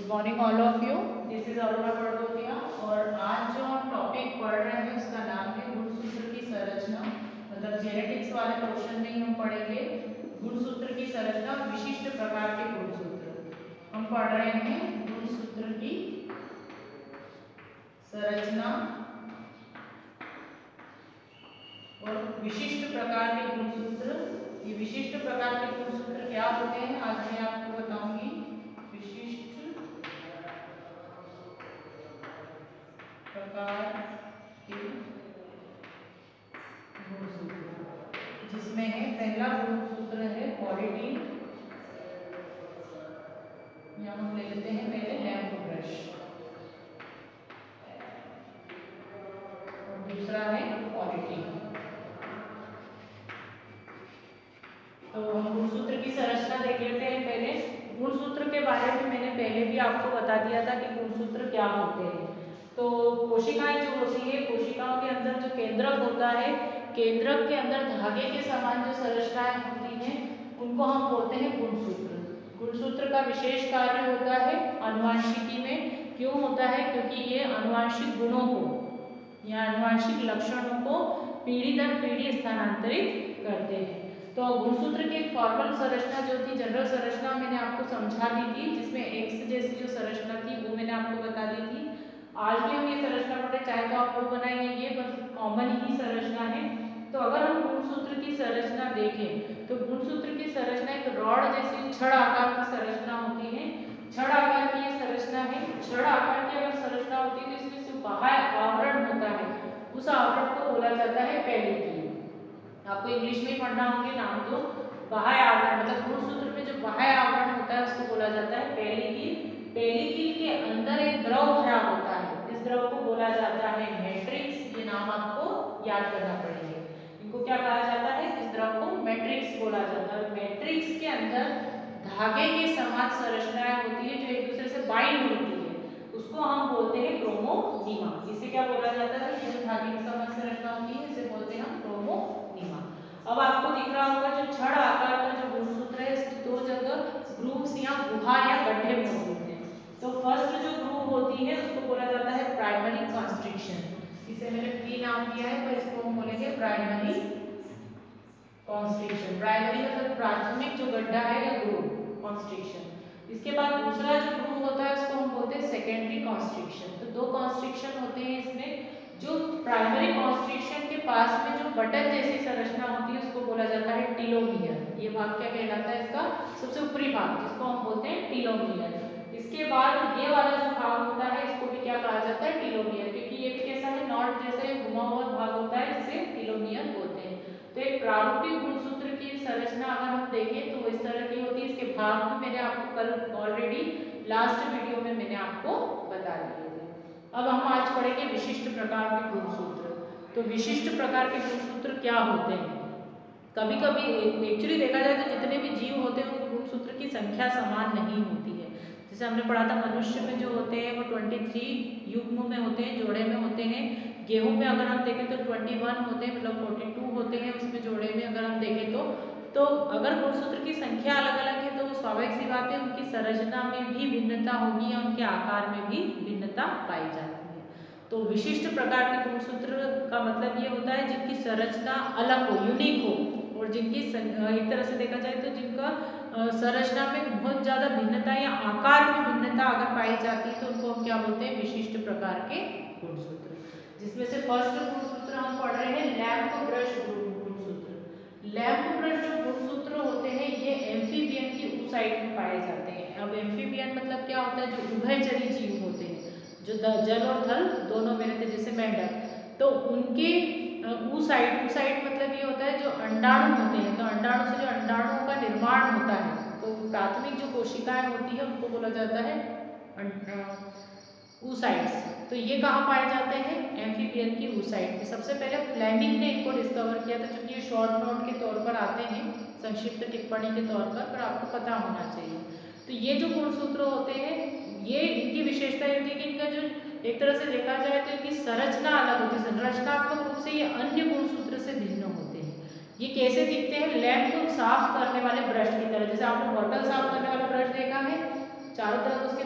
Good morning all of you. This is Aruna Badgotia और आज जो हम टॉपिक पढ़ रहे हैं उसका नाम है गुणसूत्र की संरचना। मतलब जेनेटिक्स वाले क्वेश्चन में ही हम पढ़ेंगे गुणसूत्र की संरचना और विशिष्ट प्रकार के गुणसूत्र। हम पढ़ रहे हैं गुणसूत्र की संरचना और विशिष्ट प्रकार के गुणसूत्र। ये विशिष्ट प्रकार के गुणसूत्र क्या होते हैं आज मैं आपको बताऊंगी। विशिष्ट प्रकार के गुणसूत्र जिसमें है पहला गुणसूत्र है ऑरिडीन, या हम ले लेते हैं पहले लैम्प ब्रश, और दूसरा है ऑरिडीन। तो हम गुणसूत्र की संरचना देख लेते हैं। पहले गुणसूत्र के बारे में मैंने पहले भी आपको बता दिया था कि गुणसूत्र क्या होते हैं। तो कोशिकाएं जो होती है, कोशिकाओं के अंदर जो केंद्रक होता है, केंद्रक के अंदर धागे के समान जो संरचनाएं होती हैं उनको हम बोलते हैं गुणसूत्र। गुणसूत्र का विशेष कार्य होता है आनुवांशिकी में। क्यों होता है? क्योंकि ये आनुवांशिक गुणों को या आनुवांशिक लक्षणों को पीढ़ी दर पीढ़ी स्थानांतरित करते हैं। तो गुणसूत्र की एक फॉर्मल संरचना जो थी, जनरल संरचना मैंने आपको समझा दी थी, जिसमें एक्स जैसी जो संरचना थी वो मैंने आपको बता दी थी। आज भी हम ये संरचना पढ़े, चाहे तो आप वो बनाएंगे, ये बस कॉमन ही संरचना है। तो अगर हम गुणसूत्र की संरचना देखें तो गुणसूत्र की संरचना एक रॉड जैसी छड़ आकार की संरचना होती है। छड़ आकार की ये संरचना है। छड़ आकार की अगर संरचना होती है तो इसमें जो बाह्य आवरण होता है उस आवरण को बोला जाता है पेलिक्यूल। आपको इंग्लिश में पढ़ना होंगे नाम तो। बाह्य आवरण मतलब गुणसूत्र में जो बाह्य आवरण होता है उसको बोला जाता है पेलिक्यूल। पेलिक्यूल के अंदर एक द्रव भरा होता है, इस द्रव को बोला जाता है मैट्रिक्स। ये नाम आपको याद करना पड़ेगा। इनको क्या कहा जाता है? इस द्रव को मैट्रिक्स बोला जाता है। मैट्रिक्स के अंदर धागे के समान संरचनाएं होती है जो एक दूसरे से बाइंड होती है, उसको हम बोलते हैं क्रोमोनीमा। इसे क्या बोला जाता है? ये जो धागे की समान संरचना होती है इसे बोलते हैं हम क्रोमोनीमा। अब आपको दिख रहा होगा जो छड़ आकार का जो गुणसूत्र है इसकी दो जगह ग्रूव्स या गुहा या गड्ढे मौजूद हैं। तो फर्स्ट जो ग्रूव होती है उसको बोला जाता है प्राइमरी कॉन्स्ट्रिक्शन। इसे मैंने प्री नाम दिया है पर इसको हम बोलेंगे प्राइमरी कॉन्स्ट्रिक्शन। प्राइमरी मतलब प्राथमिक जो गड्ढा है या ग्रूव, कॉन्स्ट्रिक्शन। इसके बाद दूसरा जो ग्रूव होता है उसको हम बोलते हैं सेकेंडरी कॉन्स्ट्रिक्शन। तो दो कॉन्स्ट्रिक्शन होते हैं इसमें। जो प्राइमरी कॉन्स्ट्रिक्शन के पास में जो बटन जैसी संरचना होती है उसको बोला जाता है टीलोमियर। ये भाग क्या कहलाता है? इसका सबसे ऊपरी भाग जिसको हम बोलते हैं टीलोमियर। इसके बाद ये वाला जो भाग होता है इसको भी क्या कहा जाता है? टीलोमियर, क्योंकि ये भी कैसा है? नॉट जैसे घुमा हुआ भाग होता है जिसे टीलोमियर बोलते हैं। तो एक प्रारूपिक गुणसूत्र की संरचना अगर हम देखें तो इस तरह की होती है। इसके भाग भी मैंने आपको कल ऑलरेडी लास्ट वीडियो में मैंने आपको बता दिए थे। अब हम आज पढ़ेंगे विशिष्ट प्रकार के गुणसूत्र। तो विशिष्ट प्रकार के गुणसूत्र क्या होते हैं? कभी कभी एक्चुअली देखा जाए तो जितने भी जीव होते हैं उनके गुणसूत्र की संख्या समान नहीं होती है। जैसे हमने पढ़ा था मनुष्य में जो होते हैं वो 23 युग्म में होते हैं, जोड़े में होते हैं। गेहूं में अगर हम देखें तो 21 होते हैं, मतलब 42 होते हैं उसमें जोड़े में अगर हम देखें तो अगर गुणसूत्र की संख्या अलग अलग है तो स्वाभाविक सी बात है उनकी संरचना में भी भिन्नता होगी या उनके आकार में भी भिन्नता पाई जाती है। तो विशिष्ट प्रकार के गुणसूत्र का मतलब ये होता है जिनकी संरचना अलग हो, यूनिक हो, और जिनकी एक तरह से देखा जाए तो जिनका संरचना में बहुत ज्यादा भिन्नता या आकार में भिन्नता अगर पाई जाती है तो उनको हम क्या बोलते हैं? विशिष्ट प्रकार के गुणसूत्र। जिसमें से फर्स्ट गुणसूत्र हम पढ़ रहे हैं लैम्प ब्रश गुणसूत्र। लैम्प ब्रश जो गुणसूत्र होते हैं ये एम्फीबियन की ऊसाइट में पाए जाते हैं। अब एम्फीबियन मतलब क्या होता है? जो उभयचरी जीव होते हैं, जो जल और थल दोनों में रहते हैं, जैसे मेंढक। तो उनके ऊसाइट मतलब ये होता है जो अंडाणु होते हैं। तो अंडाणु से जो अंडाणुओं का निर्माण होता है तो प्राथमिक जो कोशिकाएं होती है उनको बोला जाता है ऊसाइट्स। तो ये कहाँ पाए जाते हैं? एम्फीबियन की ऊसाइट में। सबसे पहले फ्लेमिंग ने इनको डिस्कवर किया था, क्योंकि ये शॉर्ट नोट के तौर पर आते हैं, संक्षिप्त टिप्पणी के तौर पर आपको पता होना चाहिए। तो ये जो गुणसूत्र होते हैं ये इनकी विशेषता ये होती है कि इनका जो एक तरह से देखा जाए तो इनकी संरचना अलग होती है। संरचनात्मक रूप से ये अन्य गुणसूत्र से भिन्न होते हैं। ये कैसे दिखते हैं? लैम्प को साफ करने वाले ब्रश की तरह। जैसे आपने बॉटल साफ करने वाला ब्रश देखा है, चारों तरफ उसके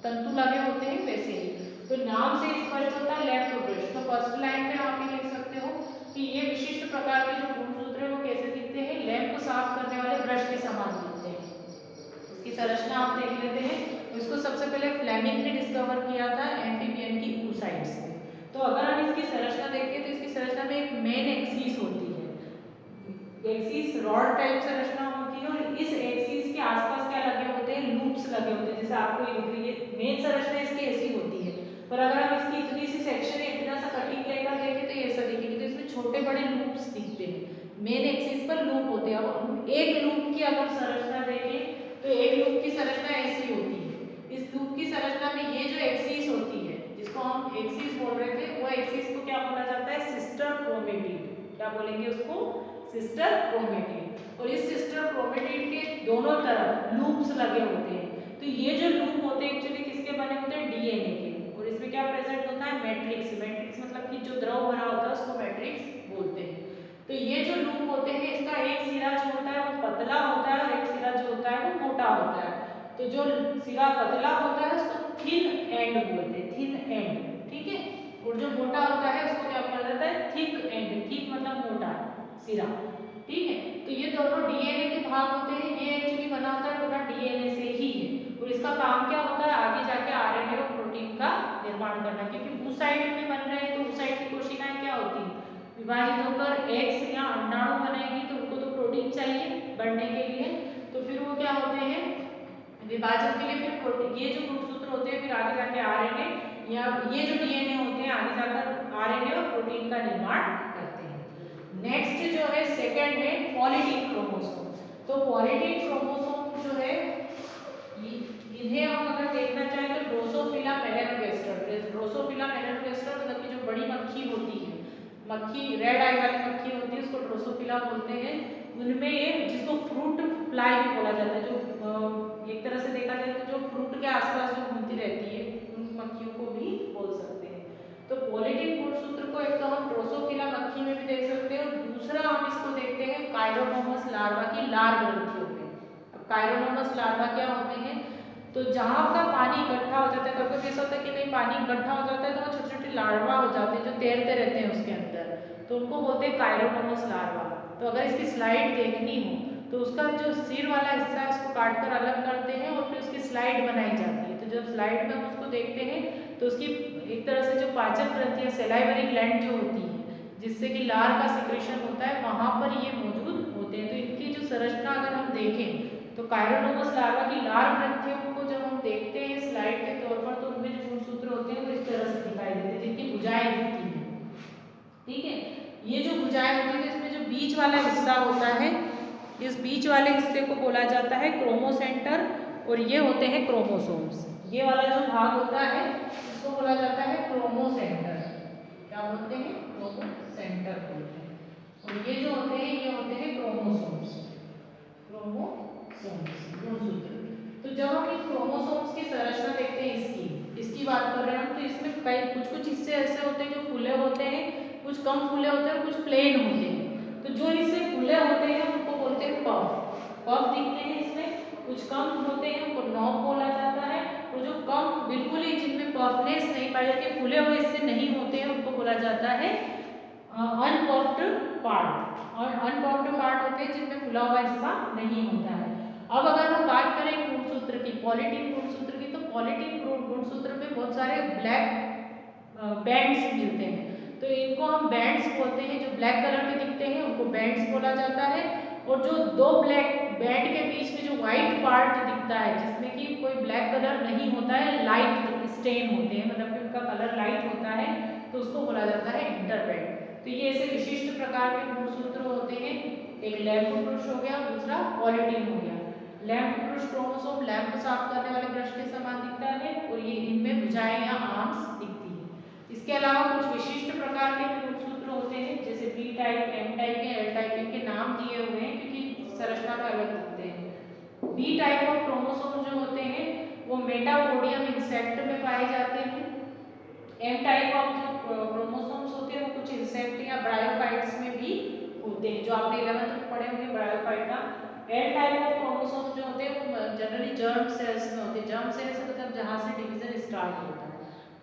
तंतु लगे होते हैं वैसे ही। तो नाम से स्पष्ट होता है लैंप ब्रश। तो फर्स्ट लाइन में आप ये लिख सकते हो कि ये विशिष्ट प्रकार के जो गुणसूत्र है वो कैसे दिखते हैं, लैंप को साफ करने वाले ब्रश के समान दिखते हैं। इसकी संरचना आप देख लेते हैं। इसको सबसे पहले फ्लेमिंग ने डिस्कवर किया था एम्फीबियन की oocytes में। तो अगर हम इसकी संरचना देखें तो इसकी संरचना में एक मेन एक्सिस होती है, एक्सिस रॉड टाइप संरचना होती है, और इस एक्सिस के आसपास क्या लगे होते हैं, लूप्स लगे होते हैं, जैसे आपको ये दिख रही है। मेन संरचना इसकी ऐसी होती है, पर अगर हम इसकी इतनी सी सेक्शन या इतना सा कटिंग लेकर देखें तो ये ऐसा दिखेगी। तो इसमें छोटे बड़े लूप्स दिखते हैं, मेन एक्सिस पर लूप होते हैं। अब एक लूप की अगर संरचना देखें तो एक लूप की संरचना ऐसी होती है। इस लूप की संरचना में ये जो एक्सिस होती है, जिसको हम एक्सिस बोल रहे थे, वो एक्सिस को क्या बोला जाता है, सिस्टर क्रोमेटिड। क्या बोलेंगे उसको, सिस्टर क्रोमेटिड। और इस सिस्टर क्रोमेटिड के दोनों तरफ लूप्स लगे होते हैं। तो ये जो लूप होते हैं एक्चुअली किसके बने होते हैं, डीएनए के। और इसमें क्या प्रेजेंट होता है, मैट्रिक्स। मैट्रिक्स मतलब कि जो द्रव भरा होता है उसको मैट्रिक्स बोलते हैं। तो ये जो लूप होते हैं, इसका एक सिरा जो होता है वो पतला होता है और एक सिरा जो होता है वो मोटा होता है। तो जो सिरा पतला होता है उसको थिन एंड बोलते हैं, थिन एंड, ठीक है। और जो मोटा होता है उसको क्या बोला जाता है, थिक एंड। थिक मतलब मोटा सिरा, ठीक है। तो ये दोनों डीएनए के भाग होते हैं। ये एक्चुअली बना होता है पूरा डीएनए से ही है। और इसका काम क्या होता है, आगे जाके आरएनए और प्रोटीन का निर्माण करना। क्योंकि उस साइड में बन रहे हैं तो उस साइड की कोशिकाएं क्या होती हैं, विभाजित होकर एक्स या अंडाणु बनाएंगी। तो उनको तो प्रोटीन चाहिए बढ़ने के लिए, तो फिर वो क्या होते हैं, विभाजन के लिए फिर प्रोटीन, ये जो गुणसूत्र होते हैं फिर आगे जाके आरएनए या ये जो डीएनए होते हैं आगे जाकर आरएनए और प्रोटीन का निर्माण करते हैं। नेक्स्ट जो है सेकंड है पॉलीटीन क्रोमोसोम। तो पॉलीटीन क्रोमोसोम जो है इन्हें हम अगर देखना चाहें तो ड्रोसोफिला मेलानोगास्टर। ड्रोसोफिला मेलानोगास्टर मतलब कि जो बड़ी मक्खी होती है, मक्खी रेड आई वाली मक्खी होती है, उसको ड्रोसोफिला बोलते हैं। उनमें ये, जिसको फ्रूट फ्लाई भी बोला जाता है, जो एक तरह से देखा जाए तो जो फ्रूट के आसपास जो घूमती रहती है, उन मक्खियों को भी बोल सकते हैं। तो पॉलीटीन गुणसूत्र को एक तो हम ड्रोसोफिला मक्खी में भी देख सकते हैं, और दूसरा हम इसको देखते हैं काइरोनोमस लार्वा की लार ग्रंथियों में। अब काइरोनोमस लार्वा क्या होते हैं, तो जहाँ का पानी इकट्ठा हो जाता है, कभी ऐसा होता है कि कहीं पानी इकट्ठा हो जाता है तो वो छोटे छोटे लार्वा हो जाते हैं जो तैरते रहते हैं उसके अंदर, तो उनको बोलते हैं काइरोनोमस लार्वा। तो अगर इसकी स्लाइड देखनी हो तो उसका जो सिर वाला हिस्सा है उसको काट कर अलग करते हैं और फिर उसकी स्लाइड बनाई जाती है। तो जब स्लाइड में हम उसको देखते हैं तो उसकी एक तरह से जो पाचन ग्रंथियां, सेलाइवरी ग्लैंड जो होती है जिससे कि लार का सिक्रेशन होता है, वहां पर ये मौजूद होते हैं। तो इनकी जो संरचना अगर हम देखें तो काइरोनोमस लार्वा की लार ग्रंथियों को जब हम देखते हैं स्लाइड के तौर पर, तो उनमें जो गुणसूत्र होते हैं वो इस तरह से दिखाई देते हैं, जिनकी भुजाएं दिखती हैं, ठीक है। ये जो भुजाएं होती है इसमें जो बीच वाला हिस्सा होता है, इस बीच वाले हिस्से को बोला जाता है क्रोमोसेंटर, और ये होते हैं क्रोमोसोम्स। ये वाला जो भाग होता है इसको बोला जाता है क्रोमोसेंटर। क्या बोलते हैं, क्रोमोसेंटर बोलते हैं। और ये जो होते हैं ये होते हैं क्रोमोसोम्स। क्रोमोसोम्स गुणसूत्र। तो जब हम इन क्रोमोसोम्स की संरचना देखते हैं, इसकी बात कर रहे हैं हम, तो इसमें कई कुछ हिस्से ऐसे होते हैं जो फूले होते हैं, कुछ कम फूले होते हैं, कुछ प्लेन होते हैं। तो जो हिस्से फूले होते हैं उनको बोलते हैं पफ। पफ दिखते हैं इसमें, कुछ कम होते हैं उनको नॉब बोला जाता है, और जो कम बिल्कुल ही जिनमें पफनेस नहीं पाई जाती, फूले हुए हिस्से नहीं होते हैं, उनको बोला जाता है अनपफ्ड पार्ट। और अनपफ्ड पार्ट होते हैं जिनमें फुला हुआ हिस्सा नहीं होता है। अब अगर हम बात करें गुणसूत्र की, पॉलीटीन गुणसूत्र की, तो पॉलीटीन गुणसूत्र में बहुत सारे ब्लैक बैंड्स मिलते हैं। तो इनको हम बैंड्स बोलते हैं, जो ब्लैक कलर के दिखते हैं उनको बैंड्स बोला जाता है। और जो दो ब्लैक बैंड के बीच में जो व्हाइट पार्ट दिखता है जिसमें कि कोई ब्लैक कलर नहीं होता है, लाइट स्टेन होते हैं, मतलब कि उनका कलर लाइट होता है, तो उसको बोला जाता है इंटरबैंड। तो ये ऐसे विशिष्ट प्रकार के गुणसूत्र होते हैं। एक लैंप पुरुष हो गया, दूसरा पॉलीटीन हो गया। लैंप पुरुष क्रोमोसोम लैंप साफ करने वाले ब्रश के समान दिखता है, और ये इनमें भुजाएं या आर्म्स दिखती है। इसके अलावा कुछ विशिष्ट प्रकार के गुणसूत्र होते हैं, जैसे बी टाइप, एम टाइप या एल टाइप, इनके नाम दिए हुए हैं क्योंकि संरचना में अलग दिखते हैं। बी टाइप ऑफ क्रोमोसोम जो होते हैं वो मेटापोडियम इंसेक्ट में पाए जाते हैं। एम टाइप ऑफ जो क्रोमोसोम्स होते हैं वो कुछ इंसेक्ट या ब्रायोफाइट्स में भी होते हैं, जो आपने 11th में पढ़े होंगे ब्रायोफाइट का। एल टाइप ऑफ क्रोमोसोम जो होते हैं वो जनरली जर्म सेल्स में होते हैं। जर्म सेल्स मतलब जहाँ से डिवीजन स्टार्ट होता है।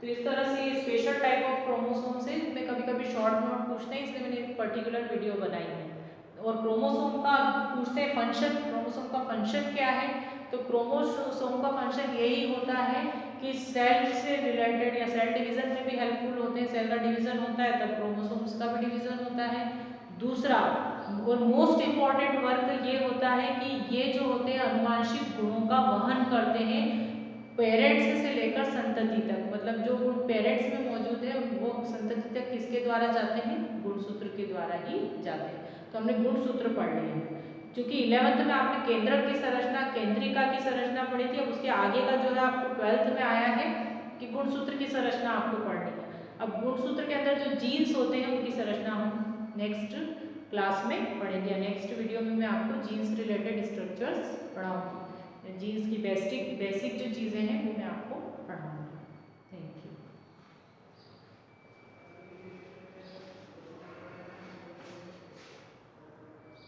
तो इस तरह से ये स्पेशल टाइप ऑफ क्रोमोसोम से इसमें कभी कभी शॉर्ट नोट पूछते हैं, इसलिए मैंने एक पर्टिकुलर वीडियो बनाई है। और क्रोमोसोम का पूछते हैं फंक्शन, क्रोमोसोम का फंक्शन क्या है। तो क्रोमोसोम का फंक्शन यही होता है कि सेल से रिलेटेड या सेल डिवीजन में भी हेल्पफुल होते हैं। सेल का डिवीजन होता है तब क्रोमोसोम्स का भी डिवीजन होता है। दूसरा और मोस्ट इम्पॉर्टेंट वर्क ये होता है कि ये जो होते हैं अनुवांशिक गुणों का वहन करते हैं पेरेंट्स से लेकर संतति तक। मतलब जो गुण पेरेंट्स में मौजूद है वो संतति तक किसके द्वारा जाते हैं, गुणसूत्र के द्वारा ही जाते हैं। तो हमने गुणसूत्र पढ़ लिए हैं। क्योंकि 11th में आपने केंद्रक की संरचना, केंद्रिका की संरचना पढ़ी थी, अब उसके आगे का जो है आपको 12th में आया है कि गुणसूत्र की संरचना आपको पढ़नी है। अब गुणसूत्र के अंदर जो जीन्स होते हैं उनकी संरचना हम नेक्स्ट क्लास में पढ़ेंगे। नेक्स्ट वीडियो में मैं आपको जीन्स रिलेटेड स्ट्रक्चर्स पढ़ाऊंगी। जीन्स की बेसिक बेसिक जो चीज़ें हैं वो मैं आपको